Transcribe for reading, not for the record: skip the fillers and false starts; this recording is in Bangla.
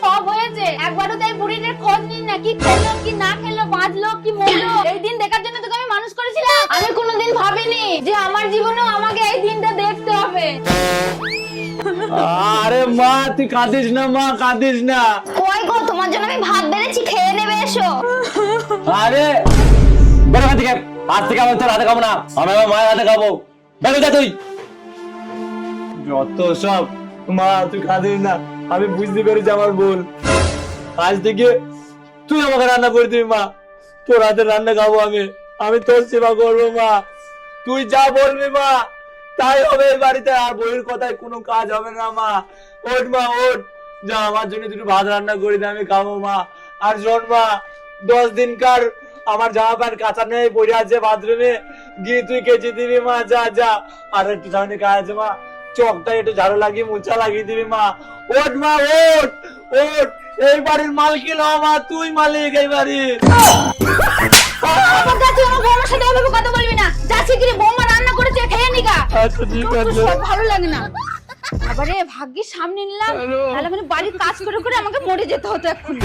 সব হয়েছে, একবারও তাই বুড়িটার খোঁজ নিন না, কি খেলো কি না খেলো, বাঁচলো কি মরলো। এই দিন দেখার জন্য তোকে আমি মানুষ করেছিলাম। আমি কোনোদিন ভাবিনি যে আমার জীবনেও আমাকে এই দিনটা দেখতে হবে। আরে মা তুই কাঁদিস না, মা কাঁদিস না। কই গো, তোমার জন্য আমি ভাত বেড়েছি, খেয়ে নেবে এসো। আরে বেরো এখান থেকে, আজ থেকে আমি তোর হাতে খাবো না, আমি আমার মায়ের হাতে খাবো। বেরো যা তুই। যত সব। মা তুই কাঁদিস না, আমি বুঝতে পেরেছি আমার ভুল। আজ থেকে তুই আমাকে রান্না করে দিবি মা, তোর হাতে রান্না খাবো আমি, আমি তোর সেবা করবো মা। তুই যা বলবি মা তাই হবে এই বাড়িতে, আর বইয়ের কথায় কোনো কাজ হবে না মা। ওঠ মা ওঠ, যা আমার জন্য দুটো ভাত রান্না করে দে, আমি খাবো মা। আর শোন মা, 10 দিনকার আমার জামা প্যান্ট কাঁচা নেই, পড়ে আছে বাথরুমে, গিয়ে তুই কেচে দিবি মা, যা যা। আর একটু সামনে কাজ আছে মা, চকটা একটু ঝাড়ু লাগিয়ে মোছা লাগিয়ে দিবি মা। ওঠ মা ওঠ ওঠ, এই বাড়ির মালকিন হ মা, তুই মালিক এই বাড়ির। আমার কাছে আমার বৌমার সাথে এভাবে কথা বলবি না, যা শিগগিরই বৌমা রান্না করেছে খেয়ে নিগা। আচ্ছা ঠিক তোর তো আছে। সব ভালো লাগে না। আবারে ভাগ্যিস সামনে নিলাম, তাহলে মানে বাড়ির কাজ করে করে আমাকে মরে যেতে হতো এক্ষুনি।